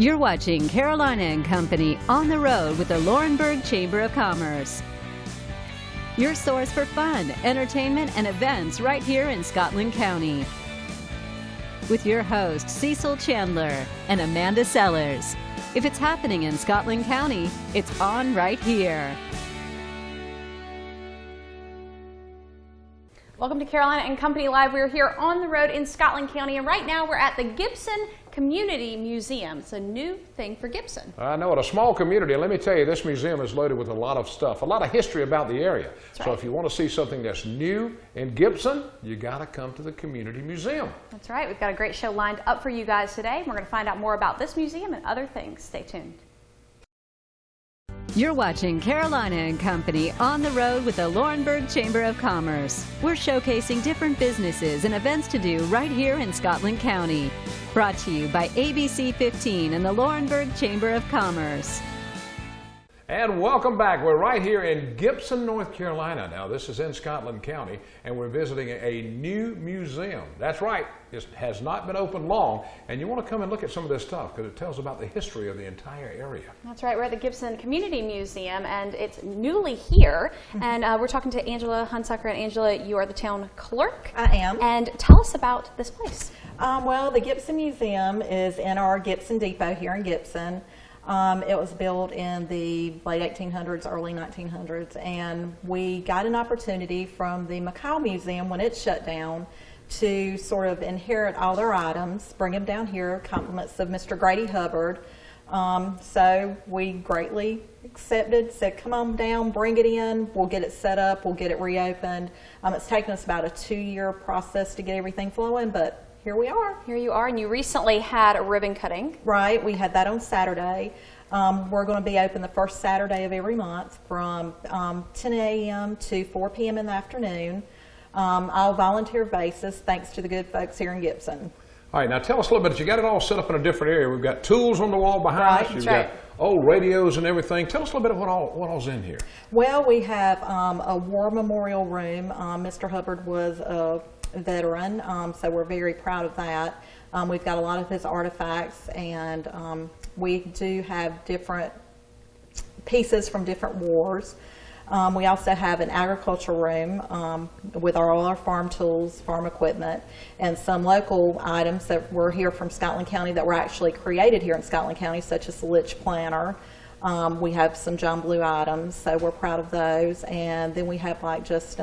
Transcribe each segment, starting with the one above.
You're watching Carolina and Company on the road with the Laurinburg Chamber of Commerce. Your source for fun, entertainment, and events right here in Scotland County. With your hosts Cecil Chandler and Amanda Sellers. If it's happening in Scotland County, it's on right here. Welcome to Carolina and Company Live. We're here on the road in Scotland County, and right now we're at the Gibson Community Museum. It's a new thing for Gibson. I know, in a small community, and let me tell you, this museum is loaded with a lot of stuff, a lot of history about the area. That's so right. if you want to see something that's new in Gibson, you got to come to the Community Museum. That's right. We've got a great show lined up for you guys today. We're going to find out more about this museum and other things. Stay tuned. You're watching Carolina and Company on the road with the Laurinburg Chamber of Commerce. We're showcasing different businesses and events to do right here in Scotland County. Brought to you by ABC 15 and the Laurinburg Chamber of Commerce. And welcome back. We're right here in Gibson, North Carolina. Now, this is in Scotland County, and we're visiting a new museum. That's right. It has not been open long, and you want to come and look at some of this stuff because it tells about the history of the entire area. That's right. We're at the Gibson Community Museum, and it's newly here. And we're talking to Angela Hunsucker. And Angela, you are the town clerk. I am. And tell us about this place. Well, the Gibson Museum is in our Gibson Depot here in Gibson. It was built in the late 1800s, early 1900s, and we got an opportunity from the Macau Museum when it shut down to sort of inherit all their items, bring them down here, compliments of Mr. Grady Hubbard. So we greatly accepted, said come on down, bring it in, we'll get it set up, we'll get it reopened. It's taken us about a 2-year process to get everything flowing, but here we are. Here you are, and you recently had a ribbon cutting. Right, we had that on Saturday. We're going to be open the first Saturday of every month from 10 a.m. to 4 p.m. in the afternoon, all volunteer basis, thanks to the good folks here in Gibson. All right, now tell us a little bit. You got it all set up in a different area. We've got tools on the wall behind us. You've got old radios and everything. Tell us a little bit of what all's in here. Well, we have a war memorial room. Mr. Hubbard was a veteran, so we're very proud of that. We've got a lot of his artifacts, and we do have different pieces from different wars. We also have an agriculture room with all our farm tools, farm equipment, and some local items that were here from Scotland County that were actually created here in Scotland County, such as the Litch Planter. We have some John Blue items, so we're proud of those. And then we have like just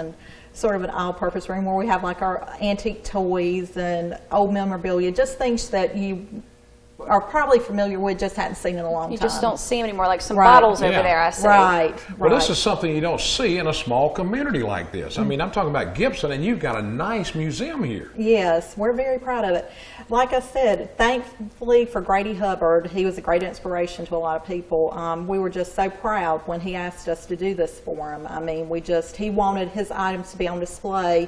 sort of an all-purpose room where we have like our antique toys and old memorabilia, just things that you are probably familiar with, just hadn't seen in a long time. You just don't see them anymore, like some bottles over there, I see. Right. Well, this is something you don't see in a small community like this. I mean, I'm talking about Gibson, and you've got a nice museum here. Yes, we're very proud of it. Like I said, thankfully for Grady Hubbard, he was a great inspiration to a lot of people. We were just so proud when he asked us to do this for him. I mean, he wanted his items to be on display,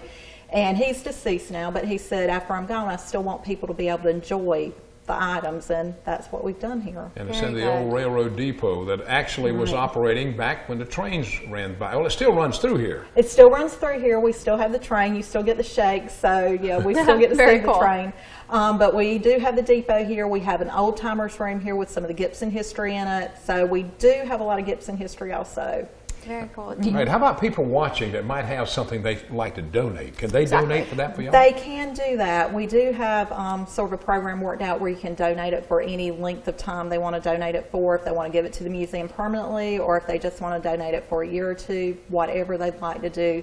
and he's deceased now, but he said, after I'm gone, I still want people to be able to enjoy the items, and that's what we've done here. And it's in the old railroad depot that actually was operating back when the trains ran by. Well, it still runs through here. It still runs through here. We still have the train. You still get the shakes, so yeah, we still get to see the train. But we do have the depot here. We have an old timers room here with some of the Gibson history in it, so we do have a lot of Gibson history also. Very cool. All right, how about people watching that might have something they'd like to donate? Can they donate for that for y'all? They can do that. We do have sort of a program worked out where you can donate it for any length of time they want to donate it for, if they want to give it to the museum permanently, or if they just want to donate it for a year or two, whatever they'd like to do.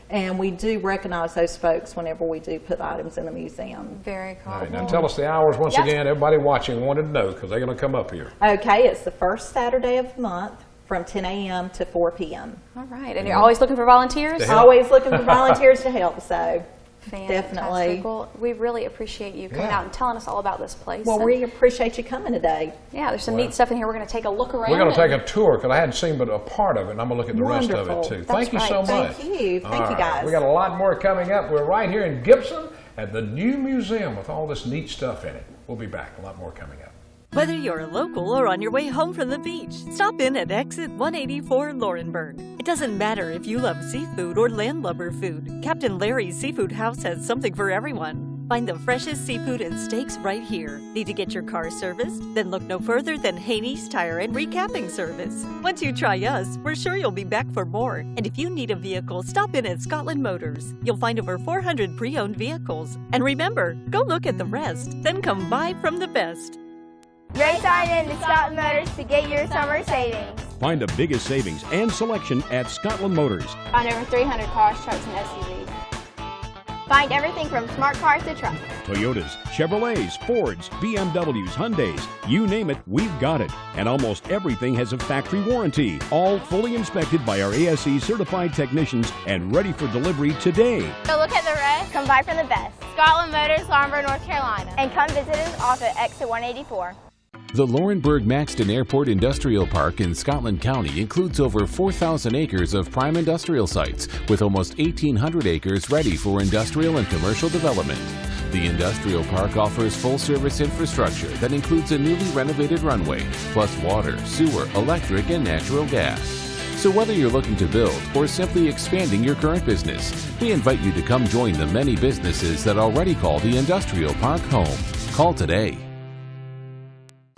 And we do recognize those folks whenever we do put items in the museum. Very cool. All right, now tell us the hours once again. Everybody watching wanted to know because they're going to come up here. Okay, it's the first Saturday of the month from 10 a.m. to 4 p.m. All right, and you're always looking for volunteers? Always looking for volunteers to help, so fantastic. Definitely. Well, we really appreciate you coming out and telling us all about this place. Well, we appreciate you coming today. Yeah, there's some neat stuff in here. We're going to take a look around. We're going to take a tour because I hadn't seen but a part of it, and I'm going to look at the rest of it too. Thank you so much. Thank you. Thank you, guys. We got a lot more coming up. We're right here in Gibson at the new museum with all this neat stuff in it. We'll be back. A lot more coming up. Whether you're local or on your way home from the beach, stop in at Exit 184 Laurinburg. It doesn't matter if you love seafood or landlubber food. Captain Larry's Seafood House has something for everyone. Find the freshest seafood and steaks right here. Need to get your car serviced? Then look no further than Haney's Tire and Recapping Service. Once you try us, we're sure you'll be back for more. And if you need a vehicle, stop in at Scotland Motors. You'll find over 400 pre-owned vehicles. And remember, go look at the rest, then come buy from the best. Race on into Scotland Motors to get your summer savings. Find the biggest savings and selection at Scotland Motors. Find over 300 cars, trucks, and SUVs. Find everything from smart cars to trucks. Toyotas, Chevrolets, Fords, BMWs, Hyundais, you name it, we've got it. And almost everything has a factory warranty. All fully inspected by our ASE certified technicians and ready for delivery today. So look at the rest. Come buy from the best. Scotland Motors, Laurinburg, North Carolina. And come visit us off at exit 184. The Laurinburg-Maxton Airport Industrial Park in Scotland County includes over 4,000 acres of prime industrial sites, with almost 1,800 acres ready for industrial and commercial development. The industrial park offers full-service infrastructure that includes a newly renovated runway, plus water, sewer, electric, and natural gas. So whether you're looking to build or simply expanding your current business, we invite you to come join the many businesses that already call the industrial park home. Call today.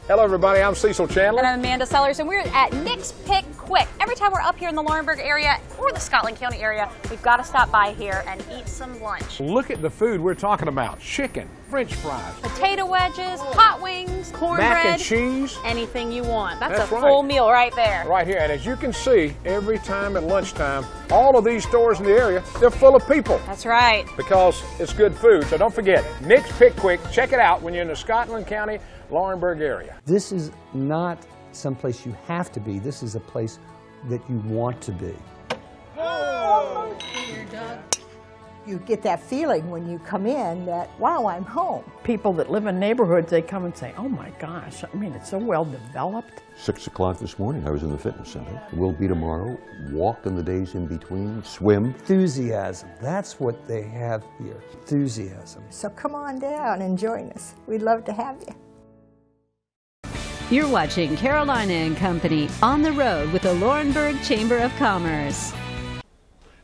Hello, everybody. I'm Cecil Chandler. And I'm Amanda Sellers, and we're at Nick's Pick Quick. Every time we're up here in the Laurinburg area or the Scotland County area, we've got to stop by here and eat some lunch. Look at the food we're talking about. Chicken, French fries, Potato wedges, hot wings, cornbread. mac and cheese. Anything you want. That's That's a right. full meal right there. Right here. And as you can see, every time at lunchtime, all of these stores in the area, they're full of people. That's right. Because it's good food. So don't forget, Nick's Pick Quick. Check it out when you're in the Scotland County, Laurinburg area. This is not someplace you have to be. This is a place that you want to be. You get that feeling when you come in that, wow, I'm home. People that live in neighborhoods, they come and say, oh my gosh, I mean, it's so well developed. 6 o'clock this morning, I was in the fitness center. Will be tomorrow, walk in the days in between, swim. Enthusiasm, that's what they have here, enthusiasm. So come on down and join us. We'd love to have you. You're watching Carolina and Company on the road with the Laurinburg Chamber of Commerce.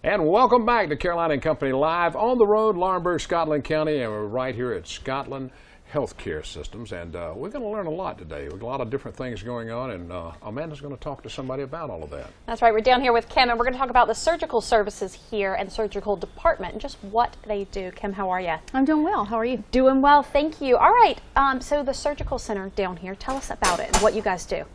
And welcome back to Carolina and Company Live on the road, Laurinburg, Scotland County, and we're right here at Scotland Healthcare Systems, and we're going to learn a lot today. We've got a lot of different things going on, and Amanda's going to talk to somebody about all of that. That's right. We're down here with Kim, and we're going to talk about the surgical services here and surgical department and just what they do. Kim, how are you? I'm doing well. How are you? Doing well, thank you. All right, so the surgical center down here, tell us about it and what you guys do.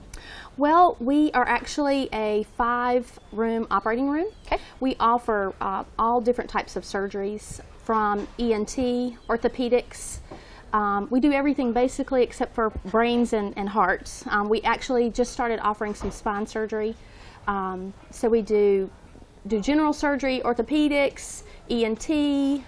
Well, we are actually a 5-room operating room. Okay. We offer all different types of surgeries, from ENT, orthopedics. We do everything basically except for brains and hearts. We actually just started offering some spine surgery. So we do general surgery, orthopedics, ENT.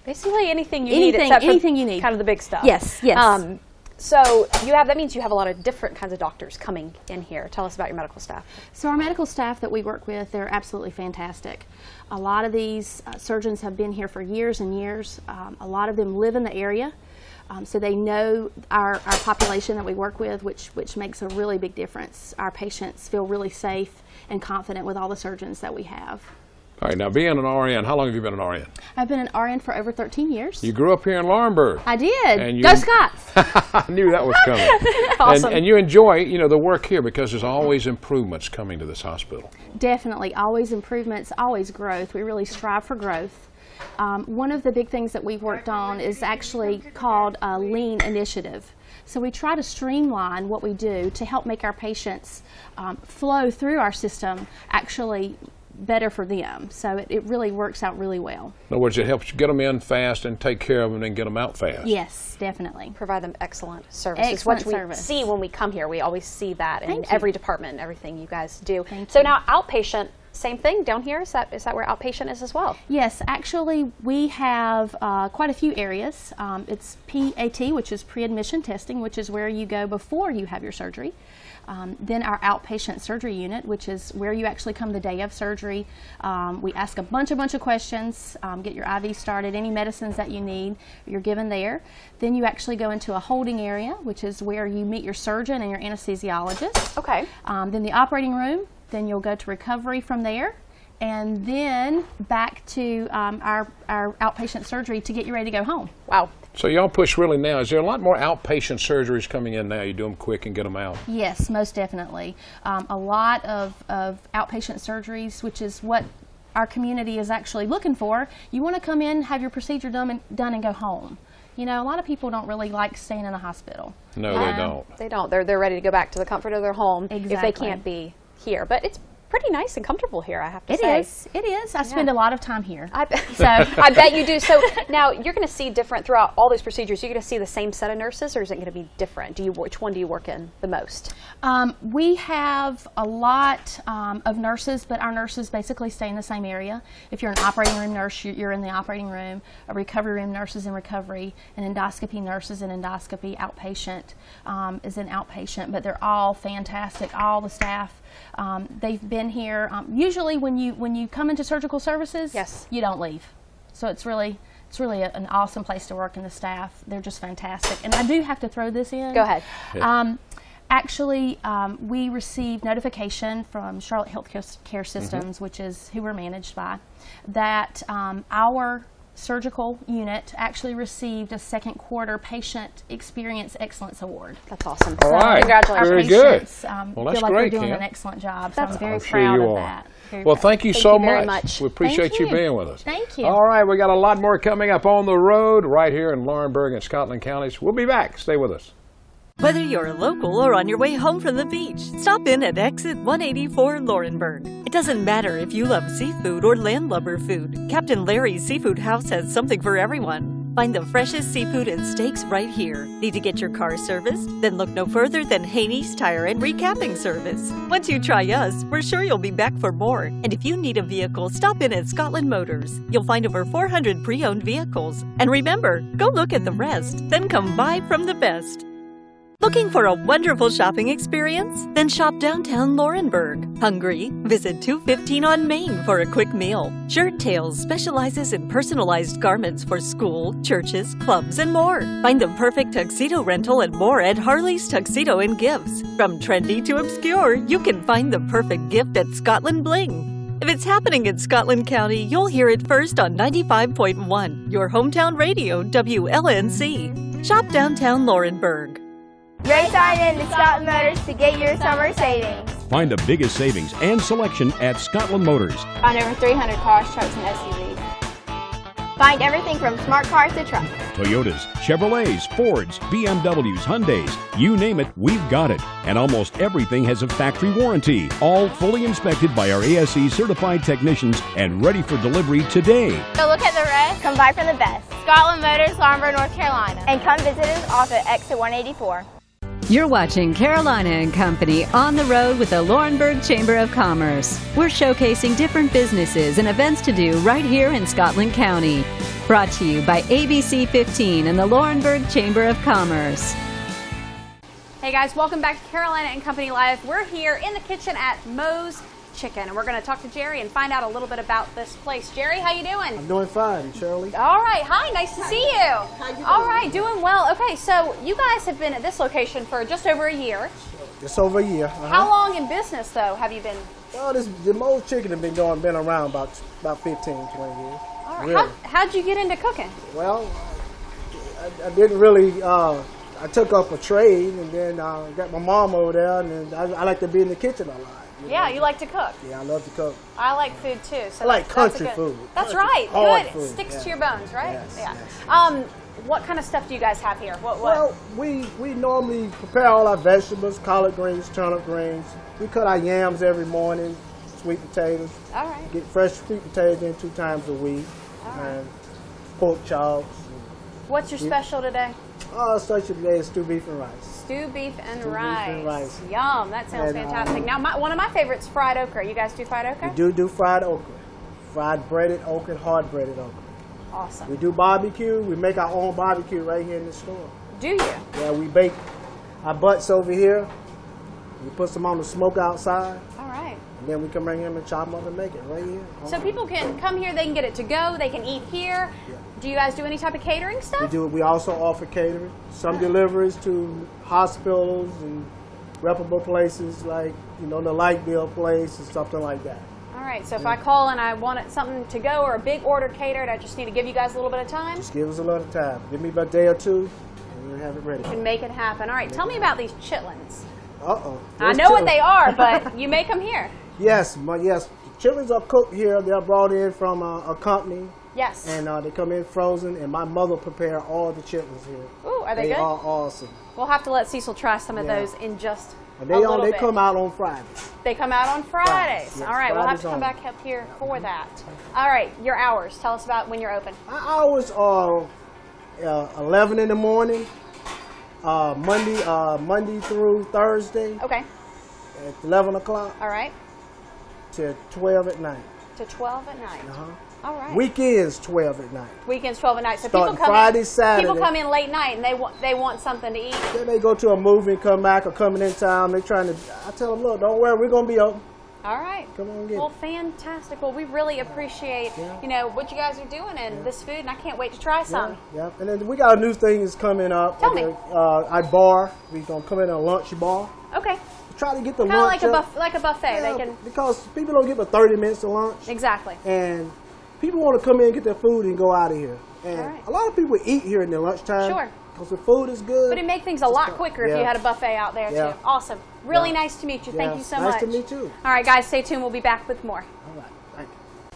Basically anything you need, except anything you need. Kind of the big stuff. Yes, yes. So that means you have a lot of different kinds of doctors coming in here. Tell us about your medical staff. So our medical staff that we work with, they're absolutely fantastic. A lot of these surgeons have been here for years and years. A lot of them live in the area, so they know our population that we work with, which makes a really big difference. Our patients feel really safe and confident with all the surgeons that we have. All right, now being an RN, how long have you been an RN? I've been an RN for over 13 years. You grew up here in Laurinburg. I did. And Go Scots! I knew that was coming. Awesome. And you enjoy, the work here because there's always improvements coming to this hospital. Definitely, always improvements, always growth. We really strive for growth. One of the big things that we've worked on is actually called a lean initiative. So we try to streamline what we do to help make our patients flow through our system actually better for them. So it really works out really well. In other words, it helps you get them in fast and take care of them and get them out fast. Yes, definitely. Provide them excellent services. Excellent What service. we see when we come here, we always see that in every department and everything you guys do. So now outpatient, same thing down here? Is that where outpatient is as well? Yes, actually we have quite a few areas. It's PAT, which is pre-admission testing, which is where you go before you have your surgery. Then our outpatient surgery unit, which is where you actually come the day of surgery. We ask a bunch of questions, get your IV started, any medicines that you need, you're given there. Then you actually go into a holding area, which is where you meet your surgeon and your anesthesiologist. Okay. Then the operating room, then you'll go to recovery from there. and then back to our outpatient surgery to get you ready to go home. Wow. So y'all push really now. Is there a lot more outpatient surgeries coming in now? You do them quick and get them out? Yes, most definitely. A lot of outpatient surgeries, which is what our community is actually looking for. You want to come in, have your procedure done and go home. You know, a lot of people don't really like staying in a hospital. No, they don't. They don't. They're ready to go back to the comfort of their home if they can't be here. But it's pretty nice and comfortable here, I have to say. It is. I spend a lot of time here. I bet you do. So now you're going to see different throughout all these procedures. You're going to see the same set of nurses, or is it going to be different? Which one do you work in the most? We have a lot of nurses, but our nurses basically stay in the same area. If you're an operating room nurse, you're in the operating room. A recovery room nurse is in recovery. An endoscopy nurse is in endoscopy. Outpatient is in outpatient. But they're all fantastic. All the staff. They've been here. Usually, when you come into surgical services, you don't leave. So it's really an awesome place to work, and the staff, they're just fantastic. And I do have to throw this in. Go ahead. Actually, we received notification from Charlotte Healthcare Systems, which is who we're managed by, that our surgical unit actually received a second quarter Patient Experience Excellence Award. That's awesome. All right. Congratulations. Very good. Well, that's feel like we're doing an excellent job, so I'm very sure proud you of are. that. Well, thank you so very much. We appreciate you being with us. Thank you. All right, we got a lot more coming up on the road right here in Laurinburg and Scotland counties. We'll be back. Stay with us. Whether you're local or on your way home from the beach, stop in at Exit 184 Laurinburg. It doesn't matter if you love seafood or landlubber food. Captain Larry's Seafood House has something for everyone. Find the freshest seafood and steaks right here. Need to get your car serviced? Then look no further than Haney's Tire and Recapping Service. Once you try us, we're sure you'll be back for more. And if you need a vehicle, stop in at Scotland Motors. You'll find over 400 pre-owned vehicles. And remember, go look at the rest, then come buy from the best. Looking for a wonderful shopping experience? Then shop downtown Laurinburg. Hungry? Visit 215 on Main for a quick meal. Shirt Tales specializes in personalized garments for school, churches, clubs, and more. Find the perfect tuxedo rental and more at Harley's Tuxedo and Gifts. From trendy to obscure, you can find the perfect gift at Scotland Bling. If it's happening in Scotland County, you'll hear it first on 95.1, your hometown radio, WLNC. Shop downtown Laurinburg. Race on into Scotland Motors to get your summer savings. Find the biggest savings and selection at Scotland Motors. Find over 300 cars, trucks, and SUVs. Find everything from smart cars to trucks. Toyotas, Chevrolets, Fords, BMWs, Hyundais, you name it, we've got it. And almost everything has a factory warranty. All fully inspected by our ASE certified technicians and ready for delivery today. So look at the rest, come buy from the best. Scotland Motors, Laurinburg, North Carolina. And come visit us off at Exit 184. You're watching Carolina and Company on the road with the Laurinburg Chamber of Commerce. We're showcasing different businesses and events to do right here in Scotland County. Brought to you by ABC 15 and the Laurinburg Chamber of Commerce. Hey guys, welcome back to Carolina and Company Live. We're here in the kitchen at Moe's Chicken, and we're going to talk to Jerry and find out a little bit about this place. Jerry, how you doing? I'm doing fine, Shirley. All right, hi, nice to see you. How you doing? All right, doing well. Okay, so you guys have been at this location for just over a year. Just over a year. How long in business, though, have you been? Well, the Moe's Chicken has been around about 15, 20 years. All right. Really. How'd you get into cooking? Well, I didn't really. I took up a trade, and then got my mom over there, and I like to be in the kitchen a lot. Yeah, you like to cook. Yeah, I love to cook. I like food too. So I like country that's food. That's right. Hard Good. food. It sticks to your bones, right? Yes, yeah. yes. What kind of stuff do you guys have here? What? Well, we normally prepare all our vegetables, collard greens, turnip greens. We cut our yams every morning, sweet potatoes. All right. Get fresh sweet potatoes in 2 times a week. All right. And pork chops. What's your special today? Special today is stew beef and rice. Stew beef and Stew rice. beef and rice. Yum, that sounds fantastic. Now, one of my favorites is fried okra. You guys do fried okra? We do fried okra. Fried breaded okra, hard breaded okra. Awesome. We do barbecue. We make our own barbecue right here in the store. Do you? Yeah, we bake our butts over here. We put some on the smoke outside. All right. And then we can bring them and chop them up and make it right here. So people can come here, they can get it to go, they can eat here. Yeah. Do you guys do any type of catering stuff? We also offer catering. Some deliveries to hospitals and reputable places like, the light bill place and something like that. All right, so if I call and I want something to go or a big order catered, I just need to give you guys a little bit of time? Just give us a little time. Give me about a day or two, and we'll have it ready. You can make it happen. All right, tell me about these chitlins. Uh-oh. I know what they are, but you make them here. Yes, yes. The chitlins are cooked here. They're brought in from a company. Yes. And they come in frozen, and my mother prepared all the chitlins here. Ooh, are they good? They are awesome. We'll have to let Cecil try some of those in just and a little bit. They come out on Fridays. They come out on Fridays. Yes, all right, we'll have Fridays to come back up here for that. All right, your hours. Tell us about when you're open. Our hours are 11 in the morning, Monday through Thursday. Okay. At 11 o'clock. All right. To 12 at night. To 12 at night. Uh-huh. All right. Weekends 12 at night. Weekends 12 at night. So Starting people come Friday, in, Saturday. People come in late night and they want something to eat. Then they go to a movie and come back, or coming in town. They're trying to. I tell them, look, don't worry, we're gonna be open. All right. Come on, get Well, it. fantastic. Well, we really appreciate what you guys are doing and this food, and I can't wait to try some. Yeah. And then we got a new thing that's coming up. Tell me. At bar, we're gonna come in a lunch bar. Okay. Try to get the Kinda lunch like a buffet. Yeah, They can because people don't get but 30 minutes of lunch. Exactly. And people want to come in and get their food and go out of here. And All right. a lot of people eat here in their lunchtime. Sure. Because the food is good. But it'd make things a lot quicker if you had a buffet out there Yeah. too. Awesome. Really Yeah. nice to meet you. Thank Yeah. you so Nice much. to meet you. All right, guys, stay tuned. We'll be back with more.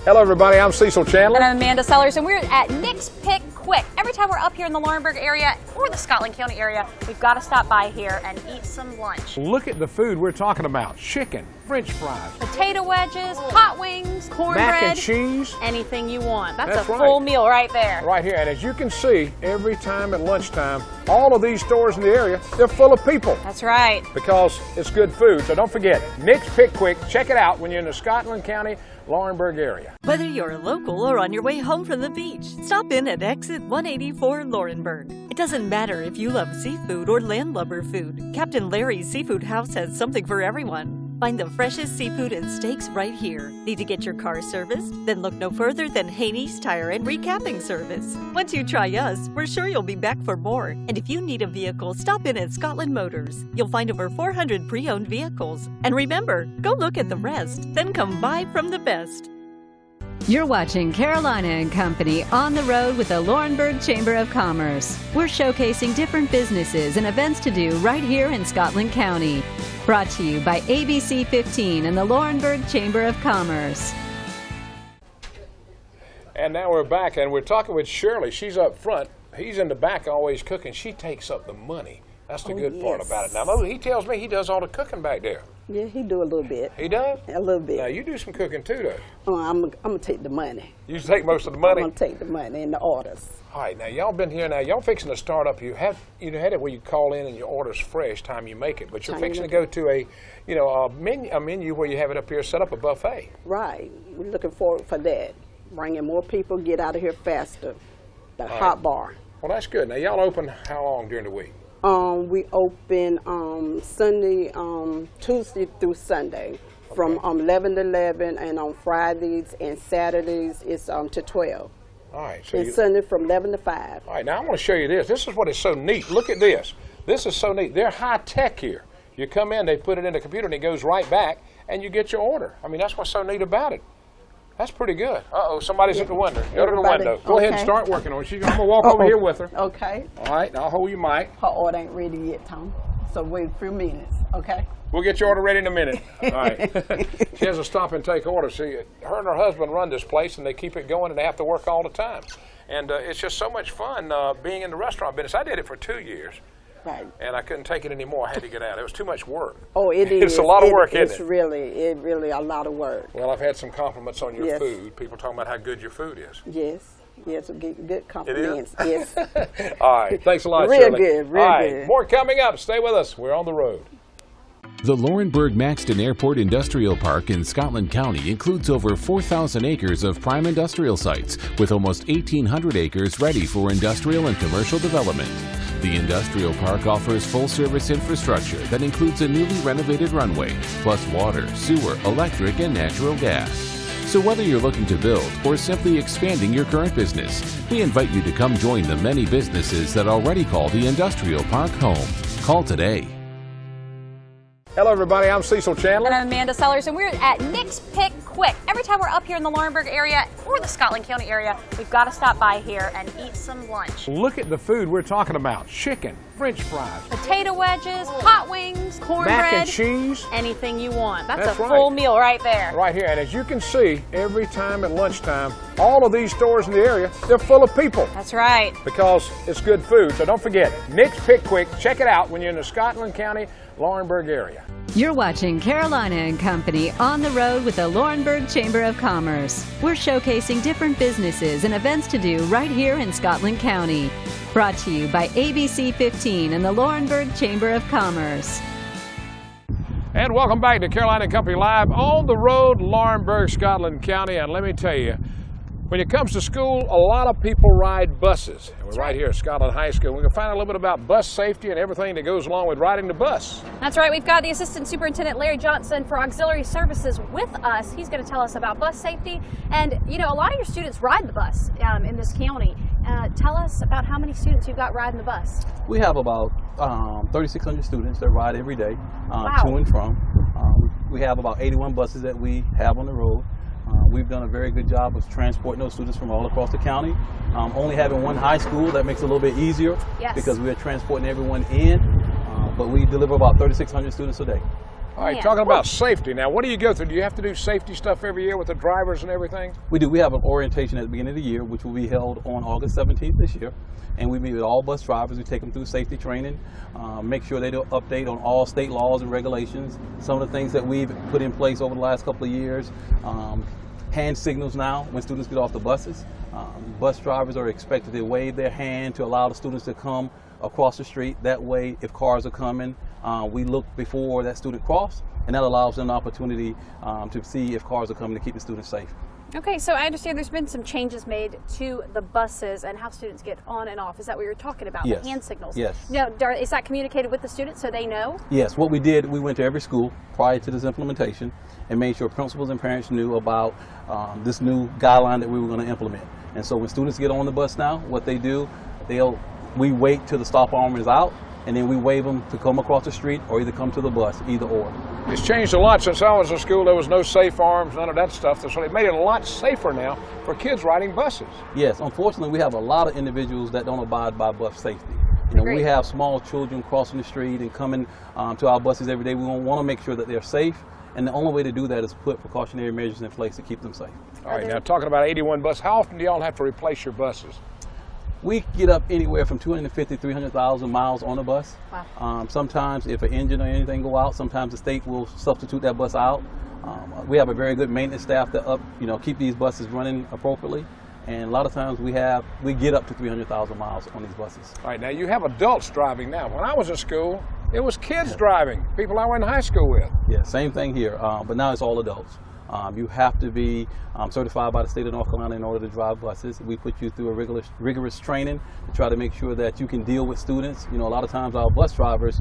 Hello, everybody. I'm Cecil Chandler. And I'm Amanda Sellers, and we're at Nick's Pick Quick. Every time we're up here in the Laurinburg area or the Scotland County area, we've got to stop by here and eat some lunch. Look at the food we're talking about. Chicken, French fries, Potato wedges, hot wings, cornbread. mac and cheese. Anything you want. That's That's a right. full meal right there. Right here. And as you can see, every time at lunchtime, all of these stores in the area, they're full of people. That's right. Because it's good food. So don't forget, Nick's Pick Quick. Check it out when you're in the Scotland County, Laurinburg area. Whether you're a local or on your way home from the beach, stop in at Exit 184 Laurinburg. It doesn't matter if you love seafood or landlubber food. Captain Larry's Seafood House has something for everyone. Find the freshest seafood and steaks right here. Need to get your car serviced? Then look no further than Haney's Tire and Recapping Service. Once you try us, we're sure you'll be back for more. And if you need a vehicle, stop in at Scotland Motors. You'll find over 400 pre-owned vehicles. And remember, go look at the rest, then come buy from the best. You're watching Carolina and Company on the road with the Laurinburg Chamber of Commerce. We're showcasing different businesses and events to do right here in Scotland County. Brought to you by ABC 15 and the Laurinburg Chamber of Commerce. And now we're back, and we're talking with Shirley. She's up front. He's in the back always cooking. She takes up the money. That's the good part about it. Now, he tells me he does all the cooking back there. Yeah, he do a little bit. He does? A little bit. Now, you do some cooking too, though. Oh, I'm going to take the money. You take most of the money? I'm going to take the money and the orders. All right, now y'all been here now. Y'all fixing to start up. You had it where you call in and your order's fresh time you make it, but you're fixing to go to a menu where you have it up here set up a buffet. Right. We're looking forward for that. Bringing more people, get out of here faster. The hot bar. Well, that's good. Now y'all open how long during the week? We open Sunday, Tuesday through Sunday, from 11 to 11, and on Fridays and Saturdays it's to 12. All right. So and Sunday from 11 to 5. All right. Now I want to show you this. This is what is so neat. Look at this. This is so neat. They're high tech here. You come in, they put it in the computer, and it goes right back, and you get your order. I mean, that's what's so neat about it. That's pretty good. Uh-oh, somebody's at the window. Go to the window. Go ahead and start working on it. I'm going to walk over here with her. Okay. All right, now I'll hold your mic. Her order ain't ready yet, Tom. So wait a few minutes, okay? We'll get your order ready in a minute. All right. She has a stop and take order. See, her and her husband run this place, and they keep it going, and they have to work all the time. And it's just so much fun being in the restaurant business. I did it for 2 years. Right. And I couldn't take it anymore. I had to get out. It was too much work. Oh, it is. It's a lot of work, isn't it? It's really a lot of work. Well, I've had some compliments on your Yes. food. People talking about how good your food is. Yes, good compliments. It is? Yes. All right. Thanks a lot, Real Shirley. good, real All right. good. More coming up. Stay with us. We're on the road. The Laurinburg-Maxton Airport Industrial Park in Scotland County includes over 4,000 acres of prime industrial sites, with almost 1,800 acres ready for industrial and commercial development. The industrial park offers full-service infrastructure that includes a newly renovated runway, plus water, sewer, electric, and natural gas. So whether you're looking to build or simply expanding your current business, we invite you to come join the many businesses that already call the industrial park home. Call today. Hello, everybody. I'm Cecil Chandler. And I'm Amanda Sellers, and we're at Nick's Pick Quick. Every time we're up here in the Laurinburg area or the Scotland County area, we've got to stop by here and eat some lunch. Look at the food we're talking about. Chicken, French fries, Potato wedges, hot wings, cornbread. mac and cheese. Anything you want. That's a right. full meal right there. Right here. And as you can see, every time at lunchtime, all of these stores in the area, they're full of people. That's right. Because it's good food. So don't forget, Nick's Pick Quick. Check it out when you're in the Scotland County, Laurinburg area. You're watching Carolina and Company on the road with the Laurinburg Chamber of Commerce. We're showcasing different businesses and events to do right here in Scotland County. Brought to you by ABC 15 and the Laurinburg Chamber of Commerce. And welcome back to Carolina and Company Live on the road, Laurinburg, Scotland County. And let me tell you, when it comes to school, a lot of people ride buses. And we're right here at Scotland High School. We're going to find out a little bit about bus safety and everything that goes along with riding the bus. That's right. We've got the Assistant Superintendent Larry Johnson for Auxiliary Services with us. He's going to tell us about bus safety. And, you know, a lot of your students ride the bus in this county. Tell us about how many students you've got riding the bus. We have about 3,600 students that ride every day Wow. to and from. We have about 81 buses that we have on the road. We've done a very good job of transporting those students from all across the county. Only having one high school, that makes it a little bit easier because we are transporting everyone in, but we deliver about 3,600 students a day. All right, talking about safety now, what do you go through? Do you have to do safety stuff every year with the drivers and everything? We do. We have an orientation at the beginning of the year, which will be held on August 17th this year. And we meet with all bus drivers. We take them through safety training, make sure they do update on all state laws and regulations. Some of the things that we've put in place over the last couple of years, hand signals now when students get off the buses. Bus drivers are expected to wave their hand to allow the students to come across the street. That way, if cars are coming, we look before that student crosses, and that allows them the opportunity to see if cars are coming to keep the students safe. Okay, so I understand there's been some changes made to the buses and how students get on and off. Is that what you're talking about? Yes. The hand signals? Yes. Now, is that communicated with the students so they know? Yes, what we did, we went to every school prior to this implementation and made sure principals and parents knew about this new guideline that we were going to implement. And so when students get on the bus now, what they do, we wait till the stop arm is out, and then we wave them to come across the street or either come to the bus, either or. It's changed a lot since I was in school. There was no safe arms, none of that stuff. So it made it a lot safer now for kids riding buses. Yes, unfortunately, we have a lot of individuals that don't abide by bus safety. You know, we have small children crossing the street and coming to our buses every day. We want to make sure that they're safe, and the only way to do that is put precautionary measures in place to keep them safe. All right, now talking about 81 buses, how often do y'all have to replace your buses? We get up anywhere from 250 to 300,000 miles on a bus. Wow. Sometimes if an engine or anything go out, sometimes the state will substitute that bus out. We have a very good maintenance staff that keep these buses running appropriately. And a lot of times we get up to 300,000 miles on these buses. All right, now you have adults driving now. When I was in school, it was kids driving, people I went to high school with. Yeah, same thing here, but now it's all adults. You have to be certified by the state of North Carolina in order to drive buses. We put you through a rigorous training to try to make sure that you can deal with students. You know, a lot of times our bus drivers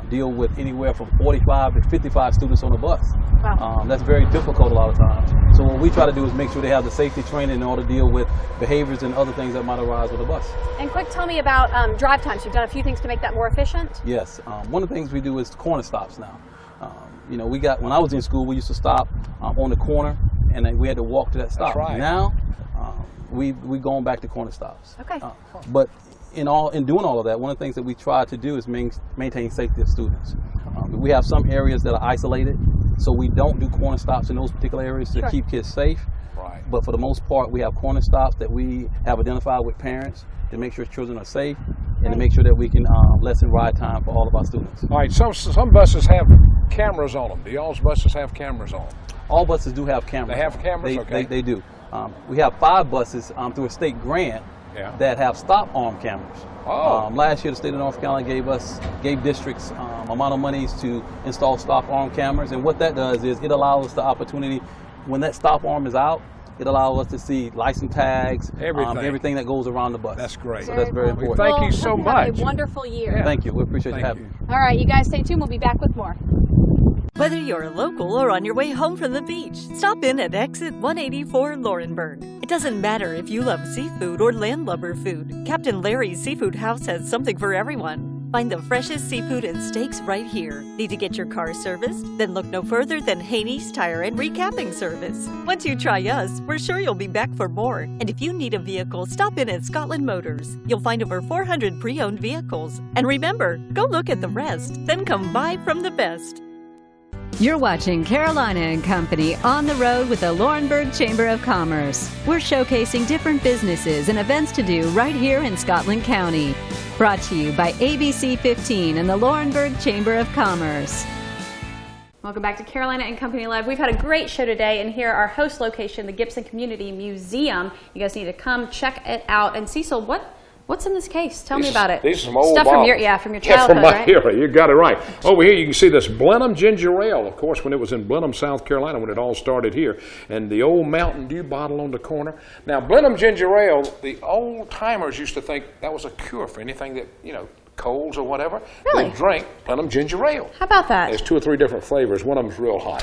deal with anywhere from 45 to 55 students on a bus. Wow. That's very difficult a lot of times. So what we try to do is make sure they have the safety training in order to deal with behaviors and other things that might arise with a bus. And quick, tell me about drive times. You've done a few things to make that more efficient? Yes. One of the things we do is corner stops now. You know, when I was in school, we used to stop on the corner, and then we had to walk to that stop. That's right. Now, we going back to corner stops. Okay. But in doing all of that, one of the things that we try to do is maintain safety of students. We have some areas that are isolated, so we don't do corner stops in those particular areas to keep kids safe. Right. But for the most part, we have corner stops that we have identified with parents to make sure children are safe and to make sure that we can lessen ride time for all of our students. All right, some buses have cameras on them. Do y'all's buses have cameras on them? All buses do have cameras. They have cameras? Okay. They do. We have 5 buses through a state grant that have stop arm cameras. Oh. Last year, the state of North Carolina gave districts amount of monies to install stop arm cameras, and what that does is it allows us the opportunity, when that stop arm is out, it allows us to see license tags, everything that goes around the bus. That's great. So that's very important. Thank you so much. Have a wonderful year. Yeah. Thank you. We appreciate you having me. All right, you guys stay tuned. We'll be back with more. Whether you're local or on your way home from the beach, stop in at Exit 184 Laurinburg. It doesn't matter if you love seafood or landlubber food. Captain Larry's Seafood House has something for everyone. Find the freshest seafood and steaks right here. Need to get your car serviced? Then look no further than Haney's Tire and Recapping Service. Once you try us, we're sure you'll be back for more. And if you need a vehicle, stop in at Scotland Motors. You'll find over 400 pre-owned vehicles. And remember, go look at the rest, then come buy from the best. You're watching Carolina and Company on the road with the Laurinburg Chamber of Commerce. We're showcasing different businesses and events to do right here in Scotland County. Brought to you by ABC 15 and the Laurinburg Chamber of Commerce. Welcome back to Carolina and Company Live. We've had a great show today, and here our host location, the Gibson Community Museum. You guys need to come check it out. And Cecil, what's in this case? Tell me about it. These are some old stuff bottles. from your childhood, from my right? era. You got it right. Over here you can see this Blenheim Ginger Ale, of course, when it was in Blenheim, South Carolina, when it all started here. And the old Mountain Dew bottle on the corner. Now, Blenheim Ginger Ale, the old timers used to think that was a cure for anything that, colds or whatever. Really? They drink Blenheim Ginger Ale. How about that? There's 2 or 3 different flavors. One of them's real hot.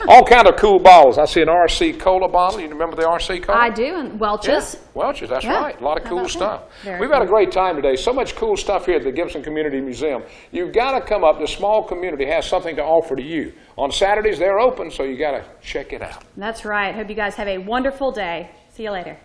All kind of cool bottles. I see an RC Cola bottle. You remember the RC Cola? I do, and Welch's. Yeah, Welch's, that's right. A lot of cool stuff. Very We've had a cool. great time today. So much cool stuff here at the Gibson Community Museum. You've got to come up. The small community has something to offer to you. On Saturdays, they're open, so you got to check it out. That's right. Hope you guys have a wonderful day. See you later.